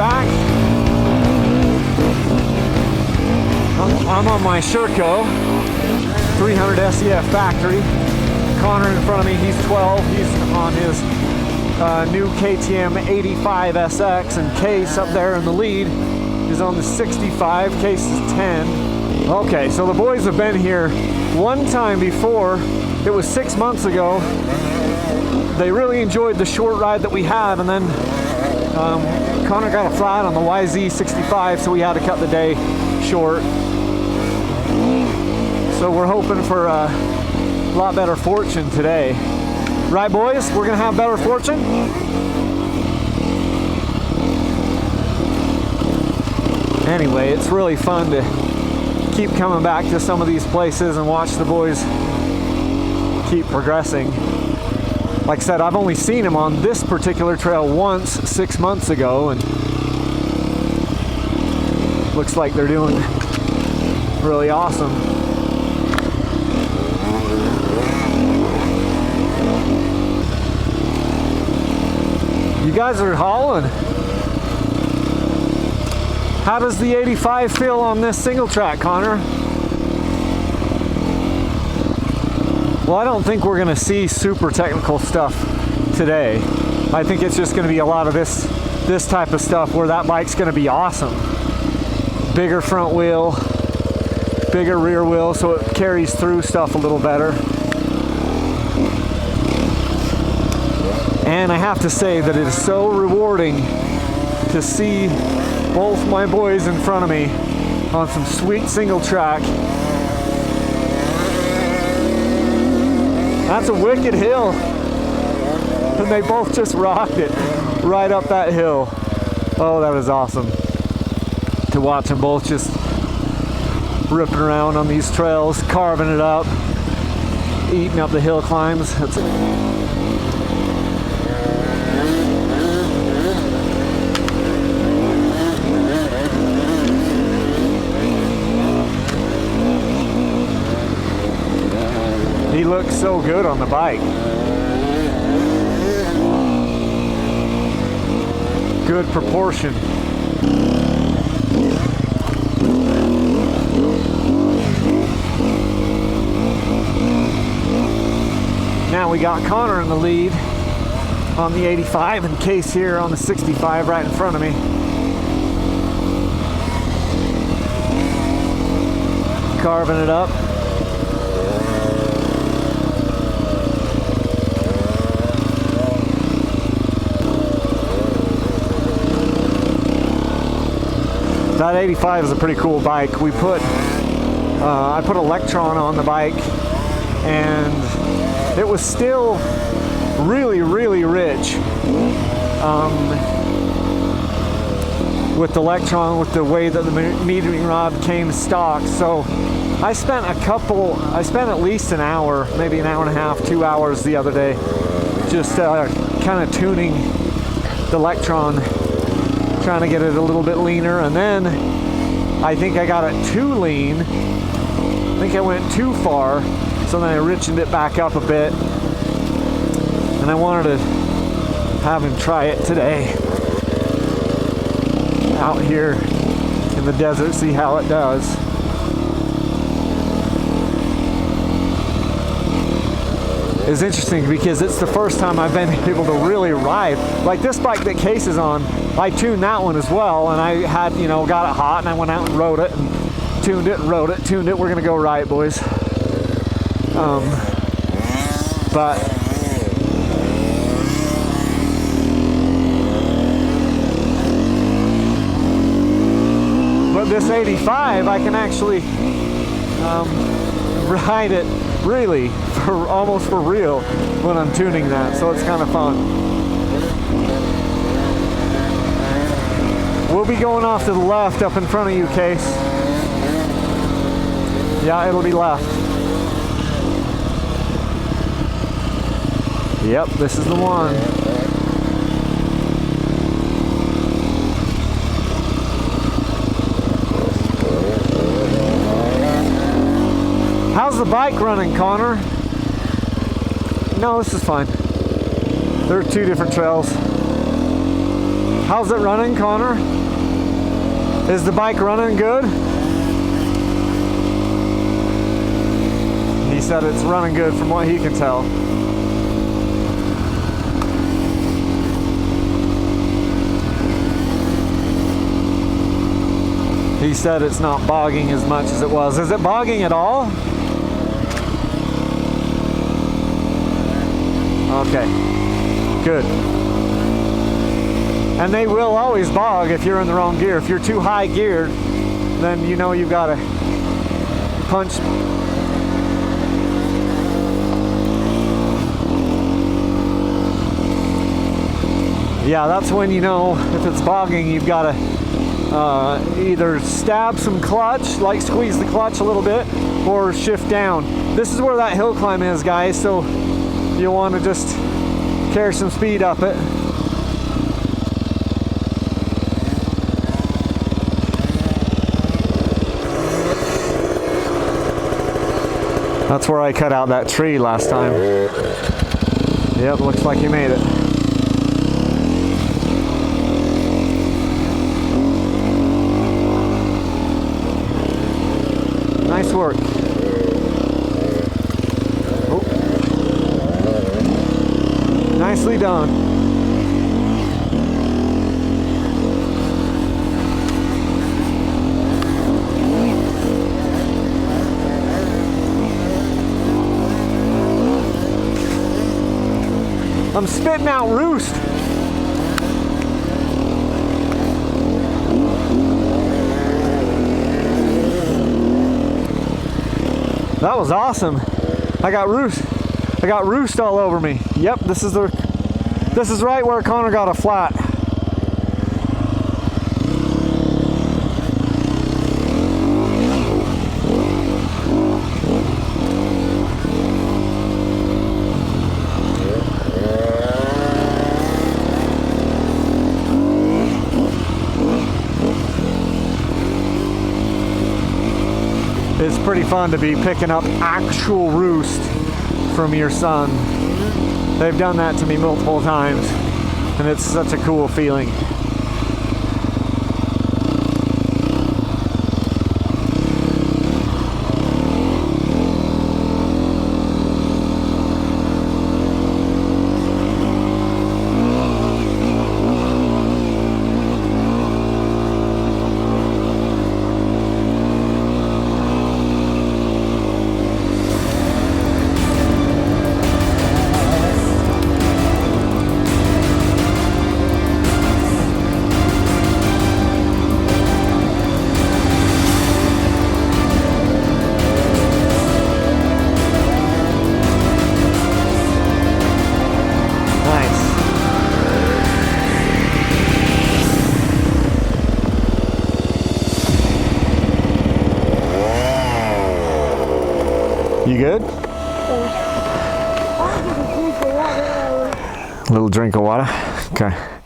track. I'm on my Sherco 300 SEF factory. Konnor in front of me, he's 12. He's on his new KTM 85 SX, and Case up there in the lead is on the 65. Case is 10. Okay, so the boys have been here one time before. It was 6 months ago. They really enjoyed the short ride that we had, and then Konnor got a flat on the YZ65, so we had to cut the day short. So we're hoping for a lot better fortune today. Right, boys? We're gonna have better fortune? Anyway, it's really fun to keep coming back to some of these places and watch the boys keep progressing. Like I said, I've only seen them on this particular trail once 6 months ago, and looks like they're doing really awesome. You guys are hauling. How does the 85 feel on this single track, Konnor? Well, I don't think we're gonna see super technical stuff today. I think it's just gonna be a lot of this type of stuff where that bike's gonna be awesome. Bigger front wheel, bigger rear wheel, so it carries through stuff a little better. And I have to say that it is so rewarding to see both my boys in front of me on some sweet single track. That's a wicked hill. And they both just rocked it right up that hill. Oh, that was awesome to watch them both just ripping around on these trails, carving it up, eating up the hill climbs. That's it. He looks so good on the bike. Good proportion. Now we got Konnor in the lead on the 85 and Case here on the 65 right in front of me. Carving it up. That 85 is a pretty cool bike. I put a Lectron on the bike, and it was still really, really rich with the Lectron, with the way that the metering rod came stock. So I spent at least an hour, maybe an hour and a half, 2 hours the other day, just kind of tuning the Lectron, trying to get it a little bit leaner. And then I think I got it too lean. I think I went too far, so then I richened it back up a bit, and I wanted to have him try it today out here in the desert, see how it does. It's interesting because it's the first time I've been able to really ride. Like this bike that Case is on, I tuned that one as well, and I had, got it hot, and I went out and rode it, and tuned it and rode it, tuned it. We're gonna go right, boys. But this 85, I can actually ride it really almost for real when I'm tuning that, so it's kind of fun. We'll be going off to the left up in front of you, Case. Yeah, it'll be left. Yep, this is the one. How's the bike running, Konnor? No, this is fine. There are two different trails. How's it running, Konnor? Is the bike running good? He said it's running good from what he can tell. He said it's not bogging as much as it was. Is it bogging at all? Okay, good. And they will always bog if you're in the wrong gear. If you're too high geared, then you know you've got to punch. Yeah, that's when you know if it's bogging, you've got to either stab some clutch, like squeeze the clutch a little bit, or shift down. This is where that hill climb is, guys, so you'll want to just carry some speed up it. That's where I cut out that tree last time. Yep, looks like you made it. Nice work. Oh. Nicely done. I'm spitting out roost. That was awesome. I got roost all over me. Yep, this is right where Konnor got a flat. It's pretty fun to be picking up actual roost from your son. They've done that to me multiple times, and it's such a cool feeling. You good? A little drink of water. Okay.